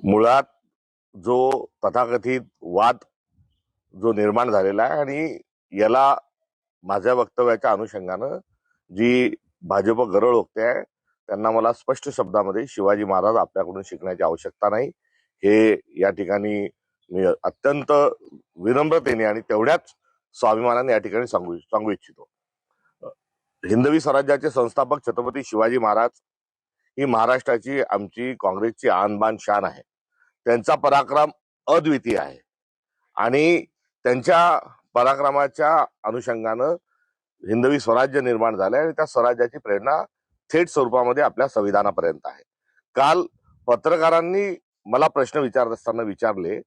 मुळात जो तथाकथित वाद जो निर्माण झालेला आहे आणि याला माझ्या वक्तव्याच्या अनुषंगानं जी भाजप गरळ ओकते आहे त्यांना मला स्पष्ट शब्दामध्ये शिवाजी महाराज आपल्याकडून शिकण्याची आवश्यकता नाही हे या ठिकाणी मी अत्यंत विनम्रतेने आणि तेवढ्याच स्वाभिमानाने या ठिकाणी सांगू इच्छितो. हिंदवी स्वराज्याचे संस्थापक छत्रपती शिवाजी महाराज ही महाराष्ट्राची आमची काँग्रेसची आणबाण शान आहे. त्यांचा पराक्रम अद्वितीय आहे आणि त्यांच्या पराक्रमाच्या अनुषंगानं हिंदवी स्वराज्य निर्माण झालंय आणि त्या स्वराज्याची प्रेरणा थेट स्वरूपामध्ये आपल्या संविधानापर्यंत आहे. काल पत्रकारांनी मला प्रश्न विचारत असताना विचारले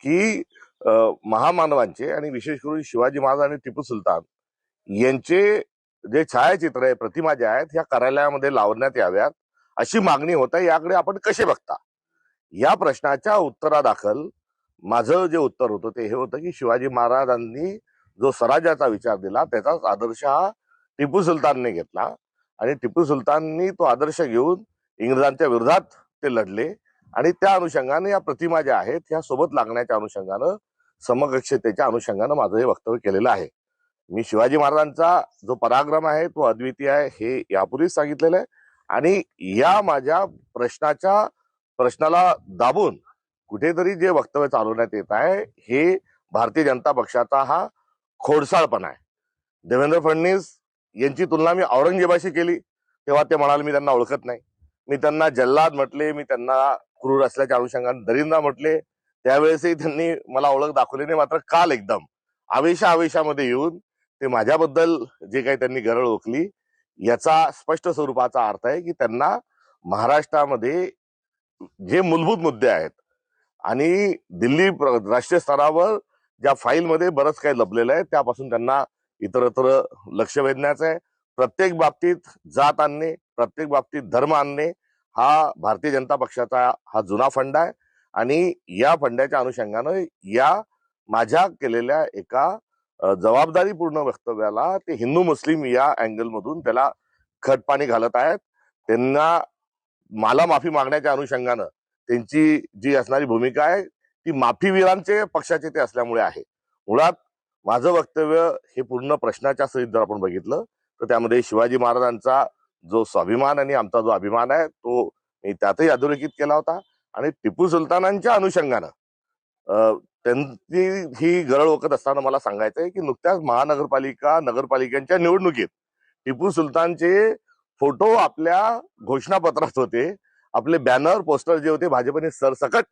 की महामानवांचे आणि विशेष करून शिवाजी महाराज आणि टिपू सुलतान यांचे जे छायाचित्र आहे, प्रतिमा ज्या आहेत ह्या कार्यालयामध्ये लावण्यात याव्यात अशी मागणी होत आहे. याकडे आपण कसे बघता? या प्रश्नाच्या उत्तरादाखल माझं जे उत्तर होतं ते हे होतं की शिवाजी महाराजांनी जो स्वराज्याचा विचार दिला त्याचाच आदर्श हा टिपू सुलतानने घेतला आणि टिपू सुलताननी तो आदर्श घेऊन इंग्रजांच्या विरोधात ते लढले आणि त्या अनुषंगाने या प्रतिमा ज्या आहेत ह्या सोबत लागण्याच्या अनुषंगानं समकक्षतेच्या अनुषंगानं माझं हे वक्तव्य केलेलं आहे. मी शिवाजी महाराजांचा जो पराक्रम आहे तो अद्वितीय आहे हे यापूर्वीच सांगितलेलं आहे आणि या माझ्या प्रश्नाला दाबून कुठेतरी जे वक्तव्य चालवण्यात येत आहे हे भारतीय जनता पक्षाचा हा खोडसाळपणा आहे. देवेंद्र फडणवीस यांची तुलना मी औरंगजेबाशी केली तेव्हा ते म्हणाले मी त्यांना ओळखत नाही. मी त्यांना जल्लाद म्हटले, मी त्यांना क्रूर असल्याच्या अनुषंगाने दरिंदा म्हटले, त्यावेळेसही त्यांनी मला ओळख दाखवली नाही. मात्र काल एकदम आवेशामध्ये येऊन ते माझ्याबद्दल जे काही त्यांनी गरळ ओकली याचा स्पष्ट स्वरूपाचा अर्थ आहे की त्यांना महाराष्ट्रामध्ये जे मूलभूत मुद्दे आहेत आणि दिल्ली राष्ट्रीय स्तरावर ज्या फाईलमध्ये बरंच काही लपलेलं आहे त्यापासून त्यांना इतरत्र लक्ष वेधण्याचं आहे. प्रत्येक बाबतीत जात आणणे, प्रत्येक बाबतीत धर्म आणणे हा भारतीय जनता पक्षाचा हा जुना फंडा आहे आणि या फंड्याच्या अनुषंगानं या माझ्या केलेल्या एका जबाबदारीपूर्ण वक्तव्याला ते हिंदू मुस्लिम या अँगल मधून त्याला खतपाणी घालत आहेत. त्यांना मला माफी मागण्याच्या अनुषंगानं त्यांची जी असणारी भूमिका आहे ती माफीवीरांचे पक्षाचे ते असल्यामुळे आहे. मुळात माझं वक्तव्य हे पूर्ण प्रश्नाच्या सहित जर आपण बघितलं तर त्यामध्ये शिवाजी महाराजांचा जो स्वाभिमान आणि आमचा जो अभिमान आहे तो मी त्यातही अधोरेखित केला होता आणि टिपू सुलतानांच्या अनुषंगानं त्यांची ही गरळ ओकत असताना मला सांगायचं आहे की नुकत्याच नगरपालिकांच्या निवडणुकीत टिपू सुलतानचे फोटो आपल्या घोषणापत्रात होते. आपले बॅनर पोस्टर जे होते भाजपने सरसकट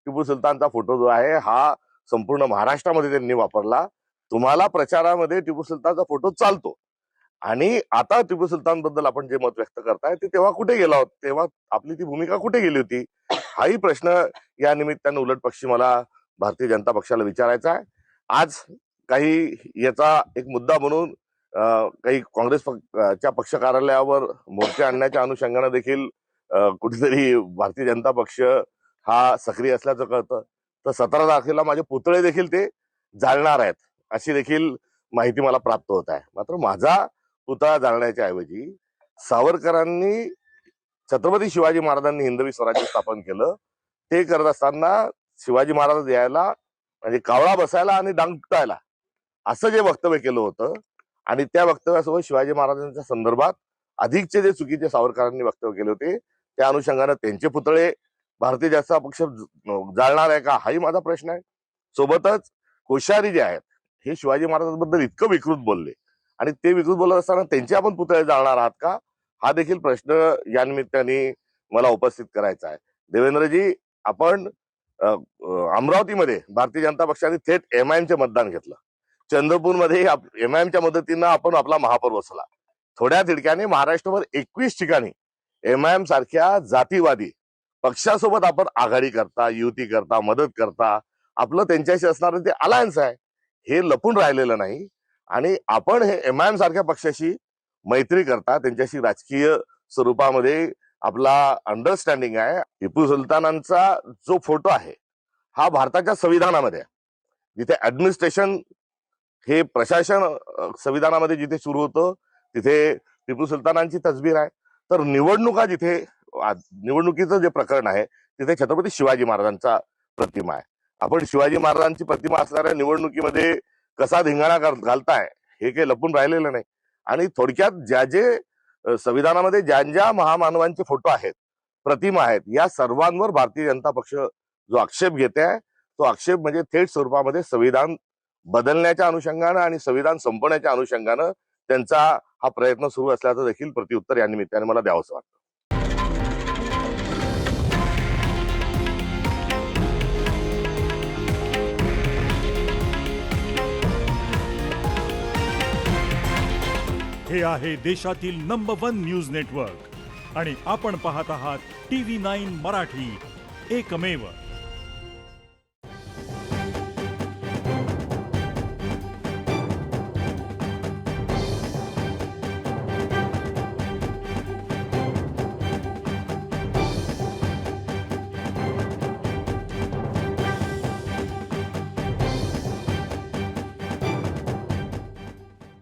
टिपू सुलतानचा फोटो जो आहे हा संपूर्ण महाराष्ट्रामध्ये त्यांनी वापरला. तुम्हाला प्रचारामध्ये टिपू सुलतानचा फोटो चालतो आणि आता टिपू सुलतान बद्दल आपण जे मत व्यक्त करताय ते तेव्हा कुठे गेला होता, तेव्हा आपली ती भूमिका कुठे गेली होती हाही प्रश्न या निमित्ताने उलट पक्षी मला भारतीय जनता पक्षाला विचारायचा आहे. आज काही याचा एक मुद्दा म्हणून काही काँग्रेसच्या पक्ष कार्यालयावर मोर्चे आणण्याच्या अनुषंगाने देखील कुठेतरी भारतीय जनता पक्ष हा सक्रिय असल्याचं कळतं. तर 17 तारखेला माझे पुतळे देखील ते जाळणार आहेत अशी देखील माहिती मला प्राप्त होत आहे. मात्र माझा पुतळा जाळण्याच्या ऐवजी सावरकरांनी छत्रपती शिवाजी महाराजांनी हिंदवी स्वराज्य स्थापन केलं ते करत असताना शिवाजी महाराज यायला म्हणजे कावळा बसायला आणि डांग तुटायला असं जे वक्तव्य केलं होतं आणि त्या वक्तव्यासोबत शिवाजी महाराजांच्या संदर्भात अधिकचे जे चुकीचे सावरकरांनी वक्तव्य केले होते त्या अनुषंगाने त्यांचे पुतळे भारतीय जनता पक्ष जाळणार आहे का हाही माझा प्रश्न आहे. सोबतच कोश्यारी जे आहेत हे शिवाजी महाराजांबद्दल इतकं विकृत बोलले आणि ते विकृत बोलत असताना त्यांचे आपण पुतळे जाळणार आहात का हा देखील प्रश्न या निमित्ताने मला उपस्थित करायचा आहे. देवेंद्रजी, आपण अमरावतीमध्ये भारतीय जनता पक्षाने थेट एमआयएमचे मतदान घेतलं. चंद्रपूरमध्ये एमआयएमच्या मदतीनं आपण आपला महापौर बसवला. थोड्या तिडक्याने महाराष्ट्रभर 21 ठिकाणी एमआयएम सारख्या जातीवादी पक्षासोबत आपण आघाडी करता, युती करता, मदत करता. आपलं त्यांच्याशी असणारं ते अलायन्स आहे हे लपून राहिलेलं नाही आणि आपण हे एमआयएम सारख्या पक्षाशी मैत्री करता, त्यांच्याशी राजकीय स्वरूपामध्ये आपला अंडरस्टँडिंग आहे. टिपू सुलतानांचा जो फोटो आहे हा भारताच्या संविधानामध्ये जिथे ऍडमिनिस्ट्रेशन हे प्रशासन संविधानामध्ये जिथे सुरू होतं तिथे टिपू सुलतानांची तसबीर आहे. तर निवडणुकीचं जे प्रकरण आहे तिथे छत्रपती शिवाजी महाराजांचा प्रतिमा आहे. आपण शिवाजी महाराजांची प्रतिमा असणाऱ्या निवडणुकीमध्ये कसा धिंगाणा घालताय हे काही लपून राहिलेलं नाही. आणि थोडक्यात संविधानामध्ये ज्या महामानवांचे फोटो आहेत, प्रतिमा आहेत, या सर्वांवर भारतीय जनता पक्ष जो आक्षेप घेते आहे तो आक्षेप म्हणजे थेट स्वरूपामध्ये संविधान बदलण्याच्या अनुषंगानं आणि संविधान संपवण्याच्या अनुषंगानं त्यांचा हा प्रयत्न सुरू असल्याचं देखील प्रत्युत्तर या निमित्ताने मला द्यावंसं वाटतं. हे आहे देशातील नंबर 1 न्यूज नेटवर्क आणि आपण पाहत आहात TV9 मराठी, एकमेव.